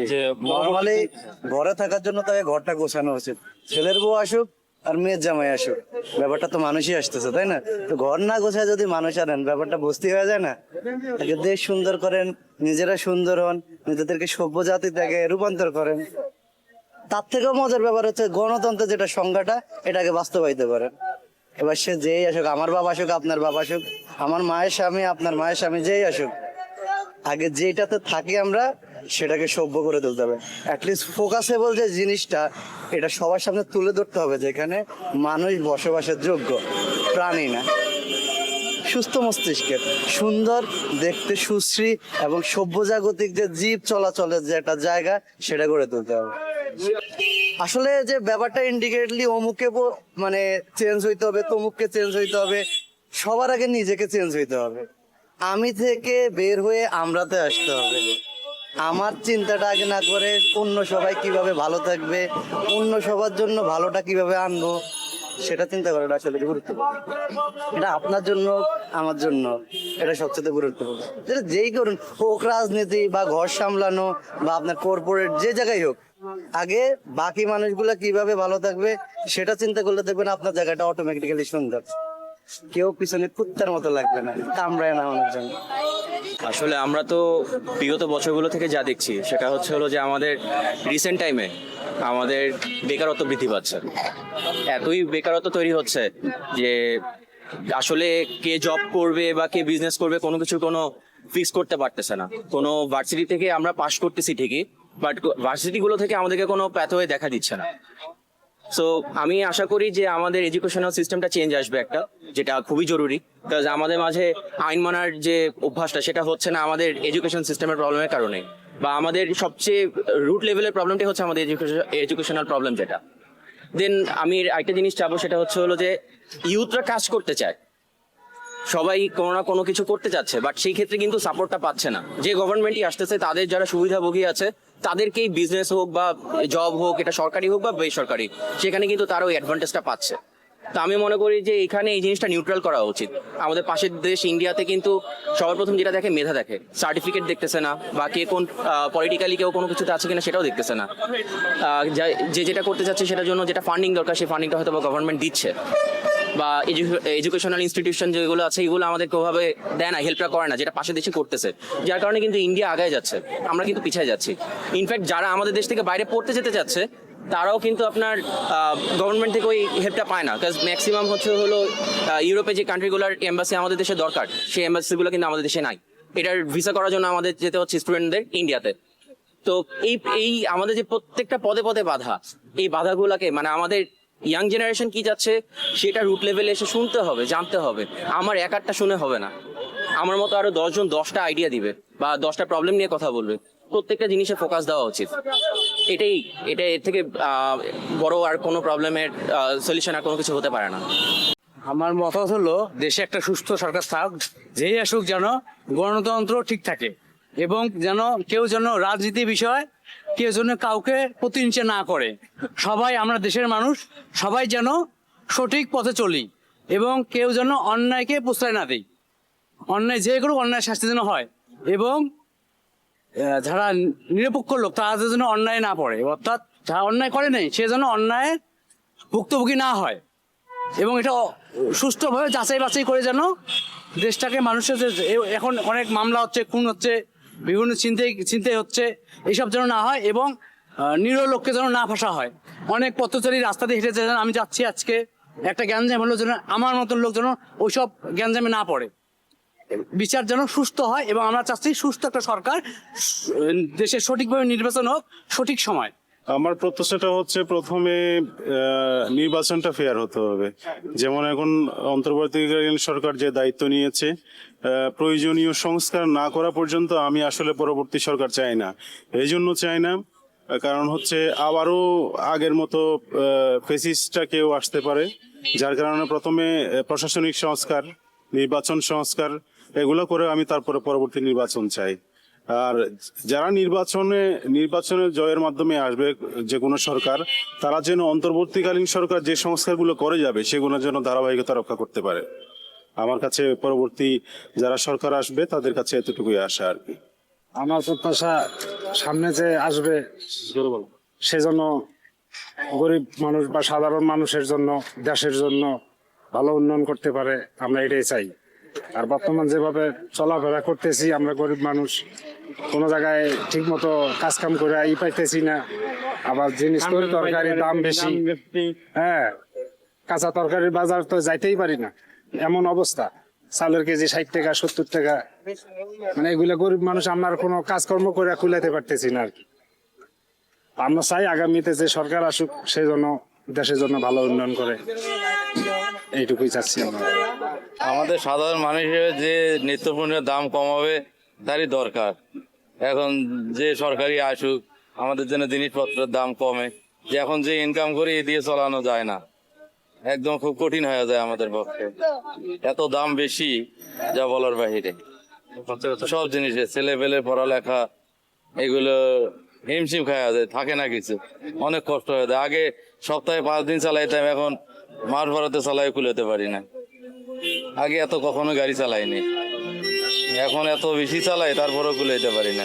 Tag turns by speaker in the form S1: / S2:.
S1: যে
S2: নর্মালি ঘরে থাকার জন্য তাকে ঘরটা গোছানো উচিত। ছেলের বউ আসুক আর মেয়ের জামাই আসুক, ব্যাপারটা তো মানুষই আসতেছে, তাই না? তো ঘর না গোছায় যদি মানুষ আনেন, ব্যাপারটা বুঝতে হয়ে যায় না? তাকে দেশ সুন্দর করেন, নিজেরা সুন্দর হন, নিজেদেরকে সভ্য জাতি থেকে রূপান্তর করেন। তার থেকেও মজার ব্যাপার হচ্ছে গণতন্ত্রের যেটা সংজ্ঞাটা, এটাকে বাস্তবায়িত করেন। এবার সে যেই আসুক, আমার বাবা আসুক, আপনার বাবা আসুক, আমার মায়ের স্বামী, আপনার মায়ের স্বামী, যেই আসুক, আগে যেটাতে থাকি আমরা সেটাকে সভ্য করে তুলতে হবে। অ্যাটলিস্ট ফোকাসেবল যে জিনিসটা, এটা সবার সামনে তুলে ধরতে হবে, যেখানে মানুষ বসবাসের যোগ্য, প্রাণী না। সুস্থ মস্তিষ্কের, সুন্দর দেখতে, সুশ্রী এবং সভ্য জাগতিক যে জীব চলাচলের যে একটা জায়গা, সেটা গড়ে তুলতে হবে। আসলে যে ব্যাপারটা ইন্ডিকেটলি অমুককে মানে চেঞ্জ হইতে হবে, তমুককে চেঞ্জ হইতে হবে, সবার আগে নিজেকে চেঞ্জ হইতে হবে। আমি থেকে বের হয়ে আমরাতে আসতে হবে। আমার চিন্তাটা আগে না করে অন্য সবাই কিভাবে ভালো থাকবে, অন্য সবার জন্য ভালোটা কিভাবে আনবো, সেটা চিন্তা করাটা আসলে গুরুত্বপূর্ণ। এটা আপনার জন্য, আমার জন্য, এটা সবচেয়ে গুরুত্বপূর্ণ। যেটা যেই করুন, হোক রাজনীতি বা ঘর সামলানো বা আপনার কর্পোরেট যে জায়গায় হোক, আগে বাকি মানুষগুলা কিভাবে ভালো থাকবে সেটা চিন্তা করলে দেখবেন আপনার জায়গাটা অটোমেটিক্যালি সুন্দর। কেউ পিছনে কুত্তার মতো লাগবে না, কামড়ায় না আমার জন্য।
S1: আসলে আমরা তো বিগত বছরগুলো থেকে যা দেখছি সেটা হলো যে আমাদের রিসেন্ট টাইমে আমাদের বেকারত্ব বৃদ্ধি পাচ্ছে। এতই বেকারত্ব তৈরি হচ্ছে যে আসলে কে জব করবে বা কে বিজনেস করবে কোনো ফিক্স করতে পারতেছে না। কোনো ভার্সিটি থেকে আমরা পাশ করতেছি ঠিকই, বাট ভার্সিটিগুলো থেকে আমাদেরকে কোনো প্যাথওয়ে দেখা দিচ্ছে না। সো আমি আশা করি যে আমাদের এডুকেশনাল সিস্টেমটা চেঞ্জ আসবে একটা, যেটা খুবই জরুরি। কারণ আমাদের মাঝে আইন মানার যে অভ্যাসটা, সেটা হচ্ছে না আমাদের এডুকেশন সিস্টেমের প্রবলেমের কারণে, বা আমাদের সবচেয়ে রুট লেভেলের প্রবলেমটাই হচ্ছে আমাদের এডুকেশনাল প্রবলেম যেটা। দেন আমি একটা জিনিস চাবো, সেটা হলো যে ইউথরা কাজ করতে চায়, সবাই কোনো না কোনো কিছু করতে চাচ্ছে, বাট সেই ক্ষেত্রে কিন্তু সাপোর্টটা পাচ্ছে না। যে গভর্নমেন্টই আসতেছে, তাদের যারা সুবিধাভোগী আছে তাদেরকেই বিজনেস হোক বা জব হোক, এটা সরকারি হোক বা বেসরকারি, সেখানে কিন্তু তারা ওই অ্যাডভান্টেজটা পাচ্ছে। তো আমি মনে করি যে এখানে এই জিনিসটা নিউট্রাল করা উচিত। আমাদের পাশের দেশ ইন্ডিয়াতে কিন্তু সবার প্রথম যেটা দেখে মেধা দেখে, সার্টিফিকেট দেখতেছে না, বা কে কোন পলিটিক্যালি কেউ কোনো কিছুতে আছে কিনা সেটাও দেখতেছে না। যে যেটা করতে চাচ্ছে সেটার জন্য যেটা ফান্ডিং দরকার, সেই ফান্ডিংটা হয়তো বা গভর্নমেন্ট দিচ্ছে, বা এডুকেশনাল ইনস্টিটিউশন যেগুলো আছে এগুলো আমাদের কোনোভাবে দেয় না, হেল্পটা করে না, যেটা পাশের দেশে করতেছে। যার কারণে কিন্তু ইন্ডিয়া আগায় যাচ্ছে, আমরা কিন্তু পিছিয়ে যাচ্ছি। ইনফ্যাক্ট যারা আমাদের দেশ থেকে বাইরে পড়তে যেতে চাচ্ছে, তারাও কিন্তু আপনার গভর্নমেন্ট থেকে ওই হেল্পটা পায় না। কারণ ম্যাক্সিমাম হলো ইউরোপে যে কান্ট্রিগুলোর এম্বাসি আমাদের দেশে দরকার, সেই এম্বাসিগুলো কিন্তু আমাদের দেশে নাই। এটার ভিসা করার জন্য আমাদের যেতে হচ্ছে স্টুডেন্টদের ইন্ডিয়াতে। তো এই এই আমাদের যে প্রত্যেকটা পদে পদে বাধা, এই বাধাগুলোকে মানে আমাদের ইয়াং জেনারেশন কি যাচ্ছে সেটা রুট লেভেলে এসে শুনতে হবে, জানতে হবে। আমার একারটা শুনে হবে না, আমার মতো আরো 10জন 10টা আইডিয়া দিবে বা 10টা প্রবলেম নিয়ে কথা বলবে। প্রত্যেকটা জিনিসে ফোকাস দেওয়া উচিত। এটা এর থেকে বড় আর কোনো প্রবলেমের সলিউশন আর কোনো কিছু হতে পারে না।
S3: আমার মতামত হলো, দেশে একটা সুস্থ সরকার থাক, যেই আসুক যেন গণতন্ত্র ঠিক থাকে, এবং কেউ যেন রাজনীতি বিষয় কেউ যেন কাউকে প্রতিহিংসা না করে। সবাই আমরা দেশের মানুষ, সবাই যেন সঠিক পথে চলি, এবং কেউ যেন অন্যায়কে প্রশ্রয় না দেয়। অন্যায় যে করুক, অন্যায় শাস্তি যেন হয়, এবং যারা নিরপেক্ষ লোক তারা যেন অন্যায় না পড়ে, অর্থাৎ যারা অন্যায় করে নেই সে যেন অন্যায় ভুক্তভোগী না হয়, এবং এটা সুষ্ঠুভাবে যাচাই বাছাই করে যেন দেশটাকে মানুষের এখন অনেক মামলা হচ্ছে, খুন হচ্ছে, বিভিন্ন চিন্তাই হচ্ছে, এইসব যেন না হয়, এবং নিরীহ লোককে যেন না ফাঁসা হয়। অনেক পথচারী রাস্তা দিয়ে হেঁটেছে, যেন আমি যাচ্ছি আজকে, একটা গ্যাঞ্জাম হলো, যেন আমার মতন লোক যেন ওইসব গ্যাঞ্জামে না পড়ে। বিচার যেন সুস্থ হয়, এবং আমরা চাচ্ছি সুস্থ একটা সরকার, দেশের সঠিকভাবে নির্বাচন হোক সঠিক সময়।
S4: আমার প্রত্যাশাটা হচ্ছে প্রথমে নির্বাচনটা ফেয়ার হতে হবে। যেমন এখন অন্তর্বর্তীকালীন সরকার যে দায়িত্ব নিয়েছে, প্রয়োজনীয় সংস্কার না করা পর্যন্ত আমি আসলে পরবর্তী সরকার চাই না। এই জন্য চাই না কারণ হচ্ছে আবারও আগের মতো ফেসিস্টটা কেউ আসতে পারে, যার কারণে প্রথমে প্রশাসনিক সংস্কার, নির্বাচন সংস্কার এগুলো করে আমি তারপরে পরবর্তী নির্বাচন চাই। আর যারা নির্বাচনের জয়ের মাধ্যমে আসবে যে কোনো সরকার, তারা যেন অন্তর্বর্তীকালীন সরকার যে সংস্কারগুলো করে যাবে সেগুলো যেন ধারাবাহিকতা রক্ষা করতে পারে। আমার কাছে পরবর্তী যারা সরকার আসবে তাদের কাছে এতটুকুই আশা আর কি।
S5: আমার প্রত্যাশা সামনে যে আসবে সেজন্য গরিব মানুষ বা সাধারণ মানুষের জন্য, দেশের জন্য ভালো উন্নয়ন করতে পারে, আমরা এটাই চাই। আর বর্তমান যেভাবে চলাফেরা করতেছি আমরা গরিব মানুষ, কোনো জায়গায় ঠিক মতো কাজ কাম করে পাইতেছি না, আবার জিনিস তরকারির দাম বেশি। হ্যাঁ, কাঁচা তরকারির বাজার তো যাইতেই পারি না, এমন অবস্থা। চালের কেজি 60 টাকা 70 টাকা, মানে এগুলা গরিব মানুষ আমরা আর কোনো কাজকর্ম করে কুলাইতে পারতেছি না আর কি। আমরা চাই আগামীতে যে সরকার আসুক সেই জন্য দেশের জন্য ভালো উন্নয়ন করে, এইটুকুই চাচ্ছি আমরা।
S6: আমাদের সাধারণ মানুষ হিসেবে যে নিত্যপণ্যের দাম কমাবে তারই দরকার। এখন যে সরকারি আসুক, আমাদের জন্য জিনিসপত্রের দাম কমে, যে এখন যে ইনকাম করি এ দিয়ে চালানো যায় না, একদম খুব কঠিন হয়ে যায় আমাদের পক্ষে। এত দাম বেশি যা বলার বাহিরে। সব জিনিসের ছেলে পেলে পড়ালেখা এগুলো হিমশিম খাওয়া যায়, থাকে না কিছু, অনেক কষ্ট হয়ে যায়। আগে সপ্তাহে 5 দিন চালাইতাম, এখন মাস ভরাতে চালাই কুলাতে পারি না। আগে এত কখনো গাড়ি চালাইনি, এখন এত বেশি চালাই তারপরেও কুলাইতে পারি না।